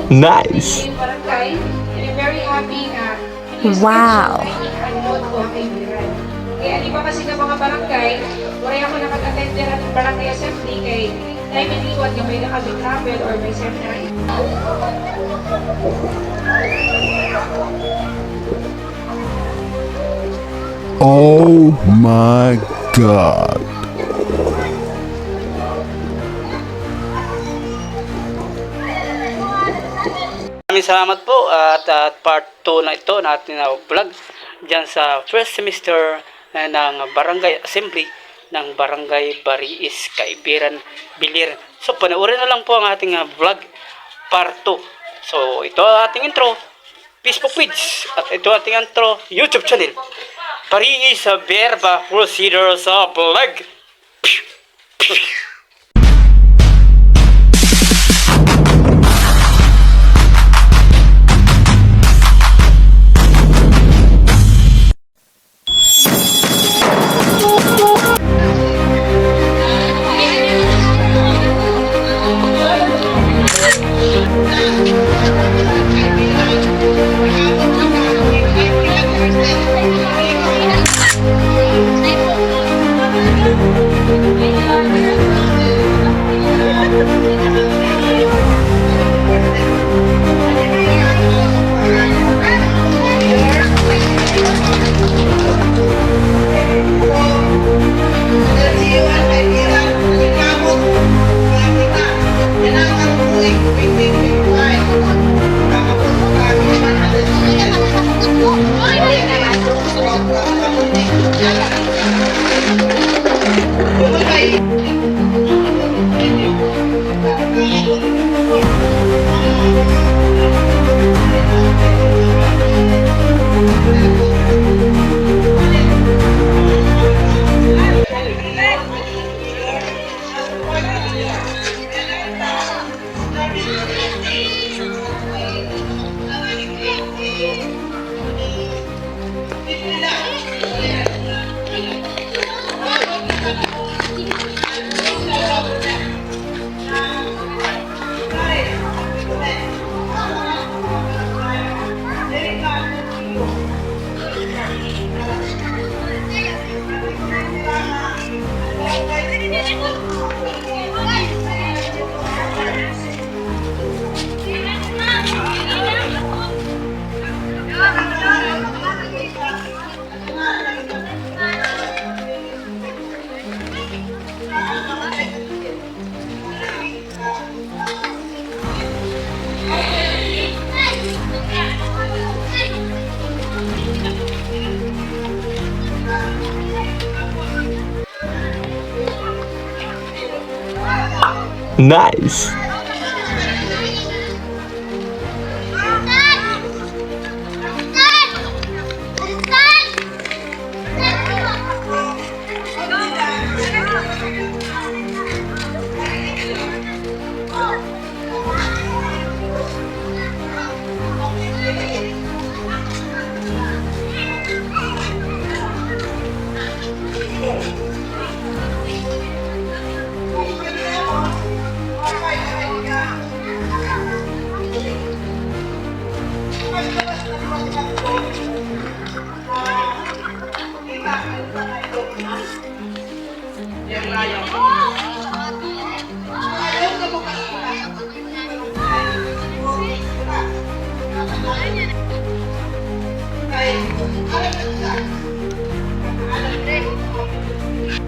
Nice. Barangay, and I'm very happy na Wow. ano ko ang kaibigan. Kaya di ba kasi ng mga barangay, wala ako nakag-attend din at barangay assembly kay time and iwan nga may nakag-travel or may seminar. Oh my God. Maraming salamat po at part 2 na ito natin na vlog dyan sa first semester ng Barangay Assembly ng Barangay Bariis, Kaibiran, Bilir. So panoorin na lang po ang ating vlog part 2. So ito ang ating intro, Facebook page, at ito ating intro, YouTube channel, Bariis Verba Crusaders of Vlog. Nice.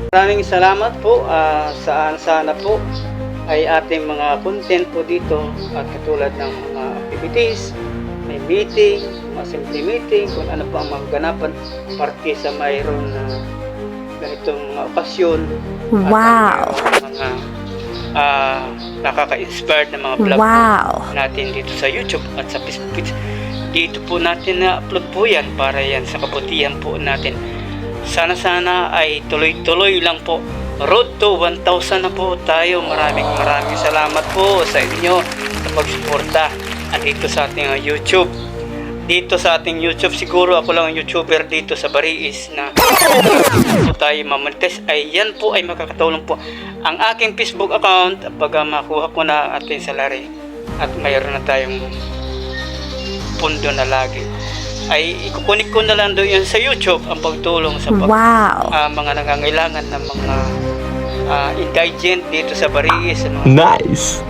Maraming salamat po. Sana po ay ating mga content po dito at katulad ng mga activities, may meeting, mga simple meeting, kung ano pa ang maganapan parte sa mayroon na ganitong mga okasyon. Wow. At mga nakaka-inspired na mga vlog Wow. natin dito sa YouTube at sa Facebook page. Dito po natin na-upload po yan para yan sa kabutihan po natin. Sana ay tuloy-tuloy lang po. Road to 1,000 na po tayo. Maraming salamat po sa inyo sa pagsuporta dito sa ating YouTube. Dito sa ating YouTube, siguro ako lang ang YouTuber dito sa Bariis na po tayo mamonetize. Ay yan po ay makakatulong po ang aking Facebook account pag makuha ko na ating salary. at mayroon na tayong pundo na lagi, ay ikukunik ko na lang doon yun sa YouTube ang pagtulong sa Wow. mga nangangailangan ng mga indigent dito sa Barigui, sa mga Nice.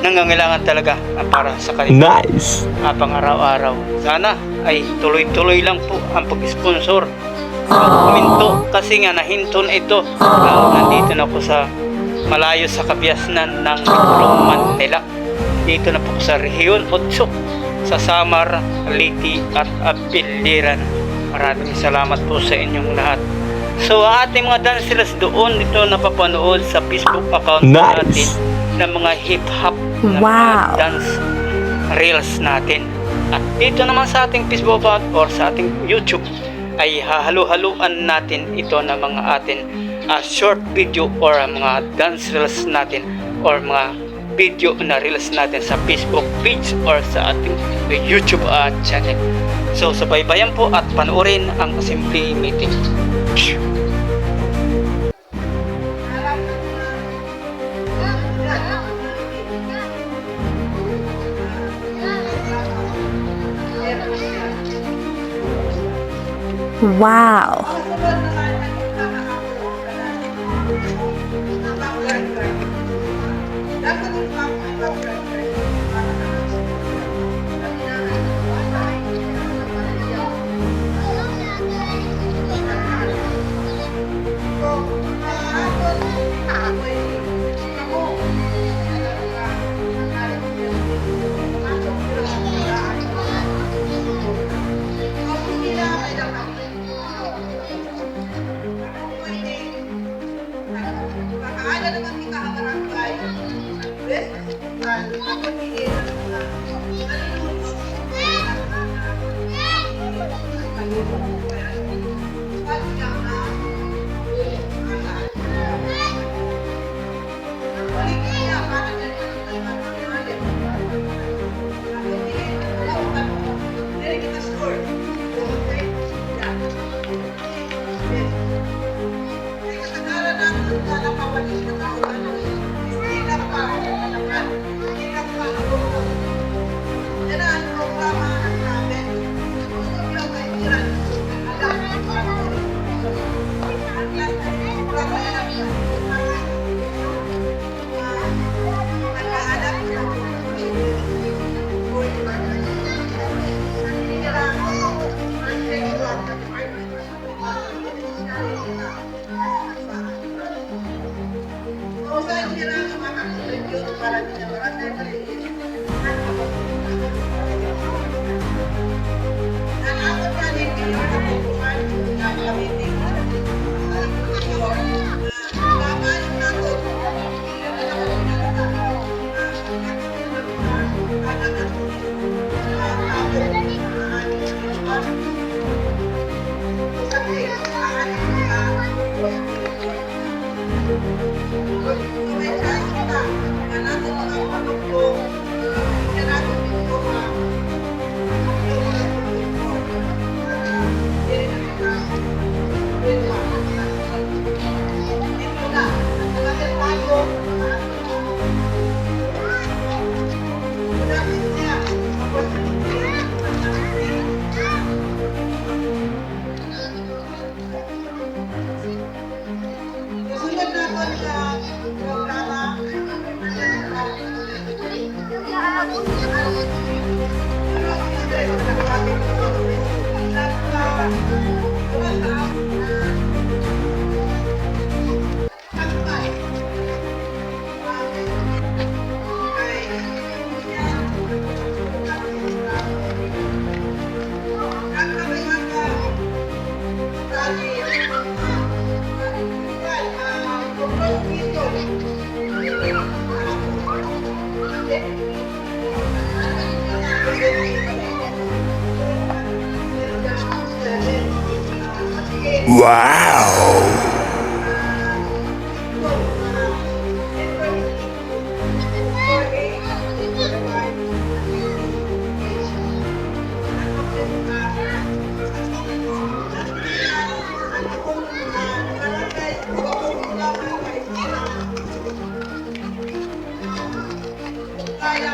nangangailangan talaga para sa kanila Nice. pang-araw-araw. Sana ay tuloy-tuloy lang po ang pag-sponsor. Huminto kasi nga nahinto na ito. Nandito na po sa malayo sa kabiasnan ng Roman nila. Dito na po sa Rehiyon 8 sa Samar, Liti at Apiliran. Maraming salamat po sa inyong lahat. So ang ating mga danceres doon ito napapanood sa Facebook account Nice. natin ng mga hip-hop na Wow. mga dance reels natin. At dito naman sa ating Facebook account or sa ating YouTube ay hahalo-haluan natin ito ng mga atin short video or mga dance reels natin or mga video na reels natin sa Facebook page or sa ating YouTube channel. So subaybayan po at panoorin ang Assembly Meeting. Wow. Wow. Kaya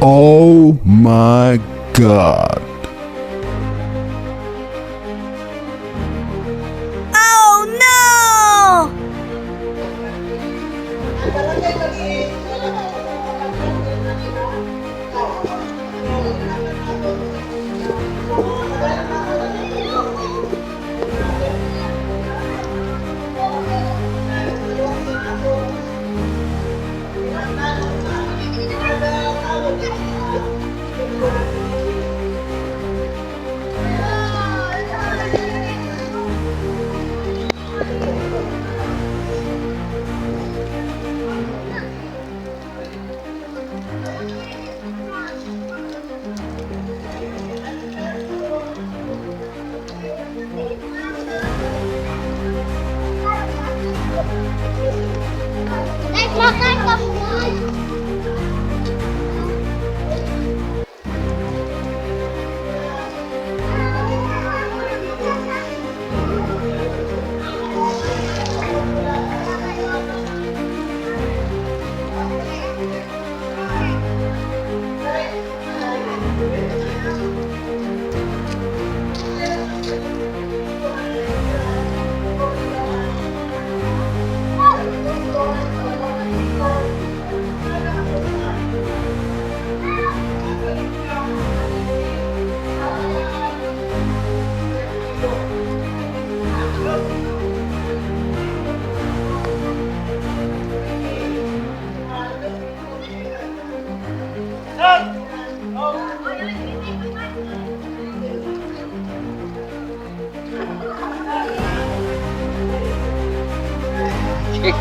Oh my God. Oh no!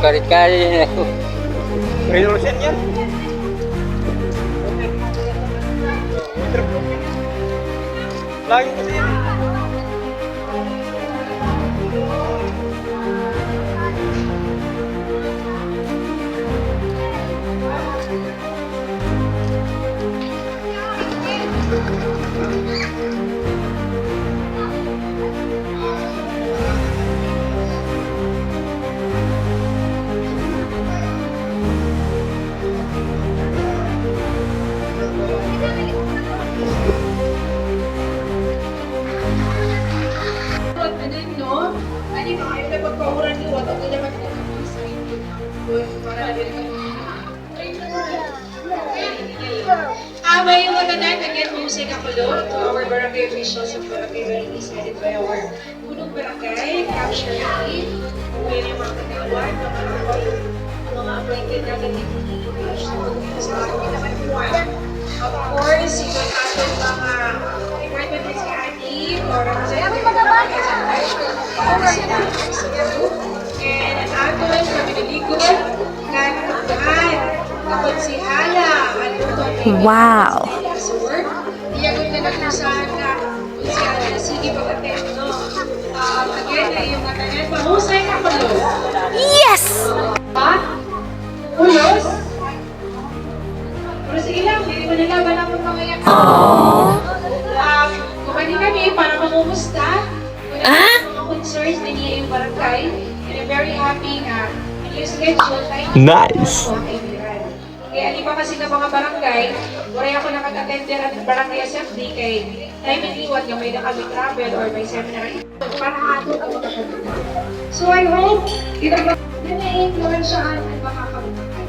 Kari-kari ako. Resolution yan. Lagi kasi yan. May magandang again music ako doon to our barangay officials of Barangay Balinis headed by our punong barangay, capture team, yung mga katiwan, mga natin of course, ito natin mga department heads ka Ati, or and ang aton kami naligod na natagdaan kapag si Hala ang luton Wow. sa work. Iya ko na naglusahan na kung si Hala na sige pag-attend, no? Again, na yung katanan, mahusay ka pa, Lo. Yes! Ha? Ulos? Pero sige lang, hindi mo nalaban ako mamaya. Kumani kami para mamumusta. Mga concerns na niya yung barangay. And I'm very happy na yung schedule tayo. Nice. Kaya di pa kasi ng mga barangay, wala ako nakag-attender at barangay SFD kay time and liwat nga may kami travel or may seminar para ato ang makakabita. So I hope ito ba na-influensyahan at makakabutan.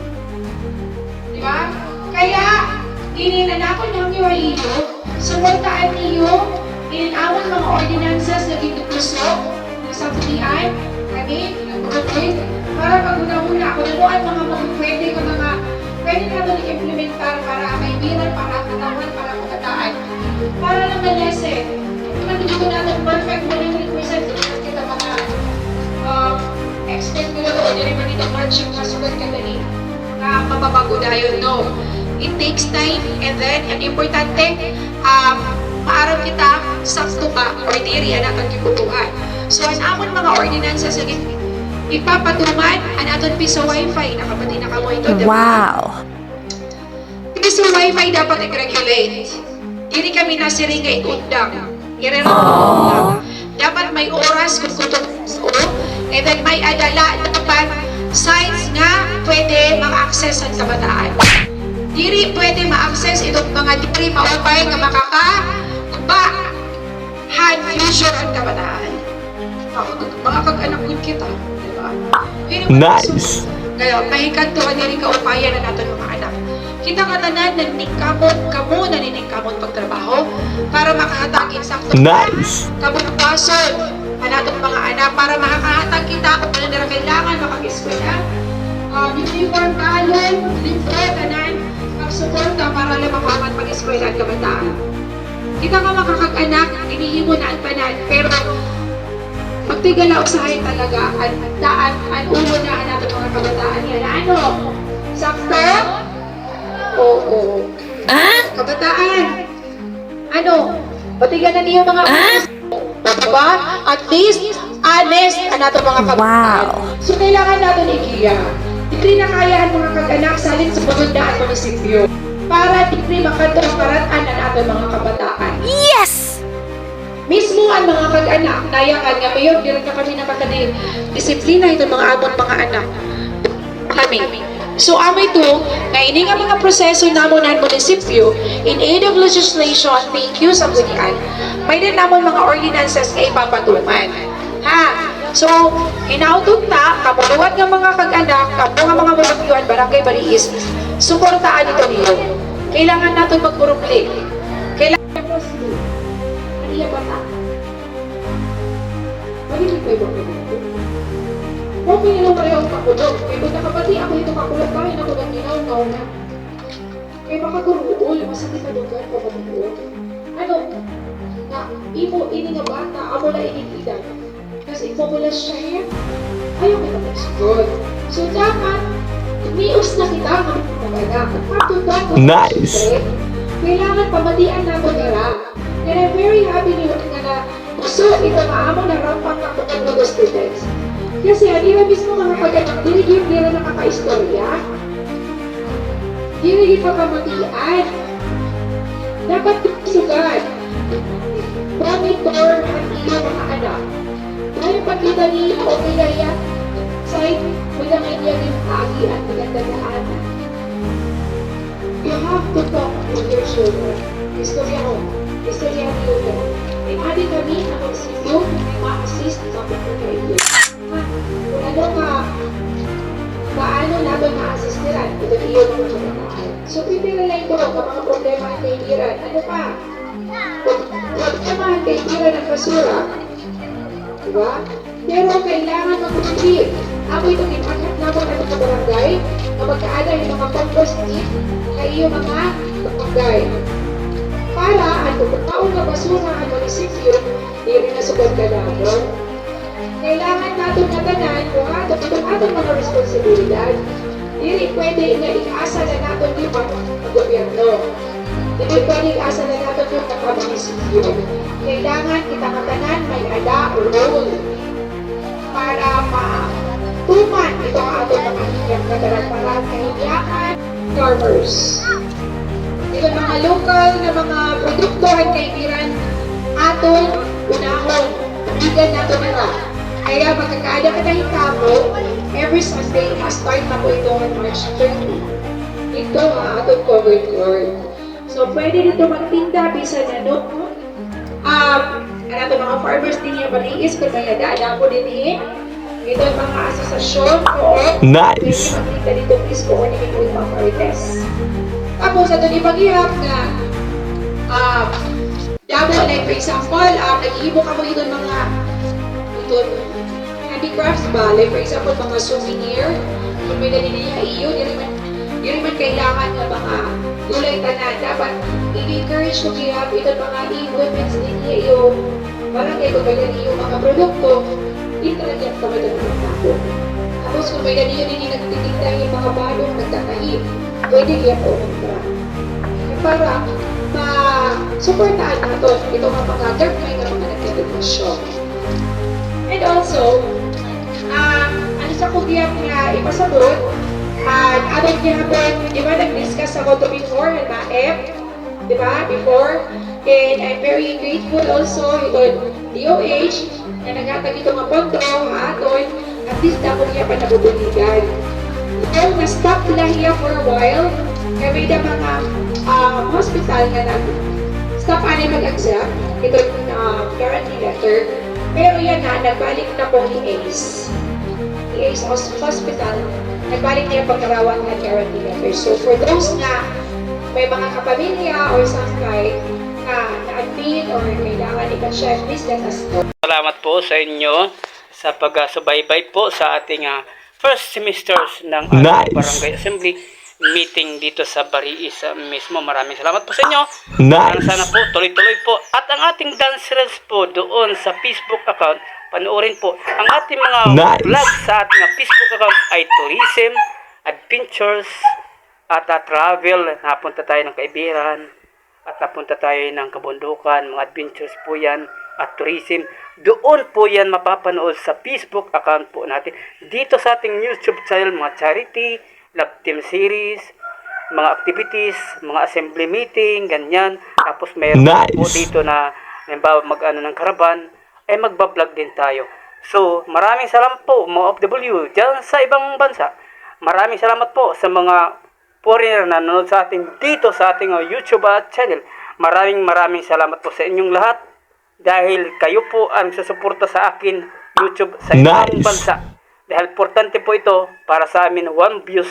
Di ba? Kaya, ininanakon ng Iwalino, suportaan niyo, ininawan mga ordinansas na ginupuso, na sa putian, kami, nagpapagpapit, para pag-una-una ako naluan mga pwede na ito i-implementar para kaibiran, para katawan, para pagkataan, para lang na-lesson. Hindi ko natin perfect 100% kita mga expert ko na ito, hindi rin dito marching na sugat ka dali na mababago na yun, no. It takes time, and then, ang importante, maaram kita sakto ba or diri ang atong kibutuhan. So, ang amon mga ordinansa sa ipapatuman, ang aton piso wifi, nakapati na kamo ito, diba? Wow. Piso wifi dapat i-regulate. Diri kami nasiring nga ikundang. I-regulate. Dapat may oras kung kutong and then may adala dapat sites nga pwede ma-access ang kabataan. Diri pwede ma-access itong mga diri maupay nga makaka-uba hand future ang kabataan. Mga kag-anak ko kita, di ba? Nice. Kaya pahikan to diri kaupayan na naton mga anak. Kita nga tanan naniningkamot kamo naniningkamot pagtrabaho para makahatag insakto. Nice. Kabukason ang atong mga anak para makakahatag kita kung ano nila kailangan makag-eskwela. Uniform talon, libre, tanan, pagsuporta para lang makaman pag-eskwela at kabataan. Kita nga makakag-anak, inihimo na ang panan, pero magtigala usahay talaga at daan, ang ulo na ang atong mga kabataan yan. Ano? Sakto? Oo. Kabataan. Ano? Patigan na niyo mga diba? At least, honest ang atong mga kabataan. Wow. So, kailangan natin igiya. Hindi na kaya ang mga kag-anak salin sa pagundaan munisipyo para hindi makatong paratan ang atong mga kabataan. Yes! Mismo ang mga kag-anak, nayakan nga mayor, di rin na kami nakakadir. Disiplina itong mga abot mga anak. Kami. So, amay ito, na ini nga mga proseso namon ang munisipyo, in aid of legislation, thank you sa gunian, may din namon mga ordinances nga ipapatuman. Ha? So, inautog ta, kamuluan nga mga kag-anak, kapo nga mga mabagyuan, barangay baliis, suportaan ito niyo. Kailangan natin magpuruplik. Kailangan mo siya. Kaniya ba ta? Mahilig kayo ba kayo? Huwag kayo nung parehong kakulog. Kaya kung nakapati ako ito kakulog, kahit ako nang ginaw na. Kaya makagurul, masakit na lugar ko matulog. Ano? Na, ini nga bata, amo na inigidan. Kasi ipomulas siya, ayaw kita mag-score. So, dapat, umius na kita ng mga anak. Nice. Kailangan pamatian na ito nila. And I'm very happy na gusto ito maamo na rampang ako ng mga students. Kasi hindi mismo mga pag-anak, dinigil nila nakaka-istorya. Dinigil pa pamatian. Dapat sugat. Monitor ang iyong mga anak. Dahil pagkita niyo o kaya side, magandang niya rin agi at magandang daanan. You have to talk with your children. Istorya ko. Istorya niyo ko. May adi kami na magsipyo na may ma-assist sa pagkakaigyo. Kung ano ka, paano natin ma-assist nila? Ito iyo ng mga kabataan. So, pipila lang ito ang mga problema ang kaibiran. Ano pa? Huwag naman kaibiran ng basura. Diba? Pero kailangan mag-ulit. Ako itong ipaghat na mo na sa barangay na iyong mga barangay. Para ang pagkakaon na basura ang munisipyo, di rin nasugod ka dapat. Kailangan natin na tanan kung atong mga responsibilidad. Di rin pwede na ikaasa na natin yung mga gobyerno. Di rin pwede ikaasa na natin yung mga munisipyo. Kailangan kita katanan may ada o role para matuman ito ang atong mga hingap na darang-parang kahibiyakan farmers. Ito mga lokal na mga produkto at kaibiran aton unahon. Bigan nato nila. Kaya magkakaada ka na hikamo every Sunday start na po ito on March 30. Ito ang atong covered Lord. So pwede dito magtinda bisan ano ano mga farmers din yung maliis kung may nagdaan po din ito ang mga asosasyon o Nice. pwede magtinda dito please coordinate with mga marites. Tapos ito ni paghihap na double like for example, nag-iibok ako ito mga handicrafts ba? Like for example, mga souvenir. Kung may dali niya iyo, di rin man kailangan ng mga gulay tanan. Dapat i-encourage ko kaya ito mga e-women's din niya iyo. Parang kayo kung may dali iyo mga produkto, itragyan ka ba ng mga tapo. Tapos kung may dali yun hindi nagtitigda yung mga balong nagtataib, pwede kaya po kontra. Para ma-supportaan natin ito mga gagawin ng mga nagkakasyon. And also, ano sa kugyap nga ipasabot, abot niya habang, di ba, nag-discuss ako to before, F, di ba, before, and I'm very grateful also ito DOH, na nagatag ito nga pondo, aton, at least ako niya pa nabubuligan. So, na-stop lang niya for a while, kaya may na mga hospital nga stop ani mag-accept, ito guarantee letter, pero yan na, nagbalik na po ni ACE. Ni ACE Hospital, nagbalik niya pagkarawan ng guarantee letter. So for those na may mga kapamilya or sangkay na na-admit or kailangan ipa-check, please let us know. Salamat po sa inyo sa pagsubaybay po sa ating first semesters ng Nice. Barangay Assembly meeting dito sa Bariis mismo. Maraming salamat po sa inyo. Nice. Sana po tuloy-tuloy po. At ang ating dance reels po doon sa Facebook account, panoorin po. Ang ating mga Nice. vlog sa ating Facebook account ay tourism, adventures, at travel. Napunta tayo ng kaibiran at napunta tayo ng kabundukan. Mga adventures po yan at tourism. Doon po yan mapapanood sa Facebook account po natin. Dito sa ating YouTube channel, mga charity, love team series, mga activities, mga assembly meeting, ganyan. Tapos mayroon Nice. po dito na halimbawa mag-ano ng karaban, ay magbablog din tayo. So, maraming salamat po mga OFW dyan sa ibang bansa. Maraming salamat po sa mga foreigner na nanonood sa atin dito sa ating YouTube channel. Maraming salamat po sa inyong lahat dahil kayo po ang susuporta sa akin YouTube sa ibang Nice. bansa. Dahil importante po ito para sa amin 1 views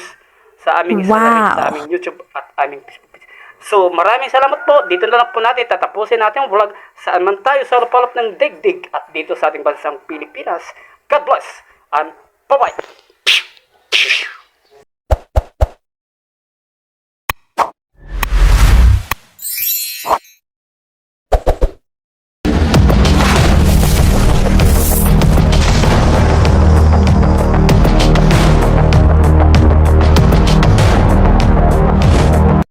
sa aming Wow. sa aming YouTube at aming Facebook page. So maraming salamat po. Dito na lang po natin tatapusin natin ang vlog saan man tayo sa lupalop ng digdig at dito sa ating bansang Pilipinas. God bless and bye-bye.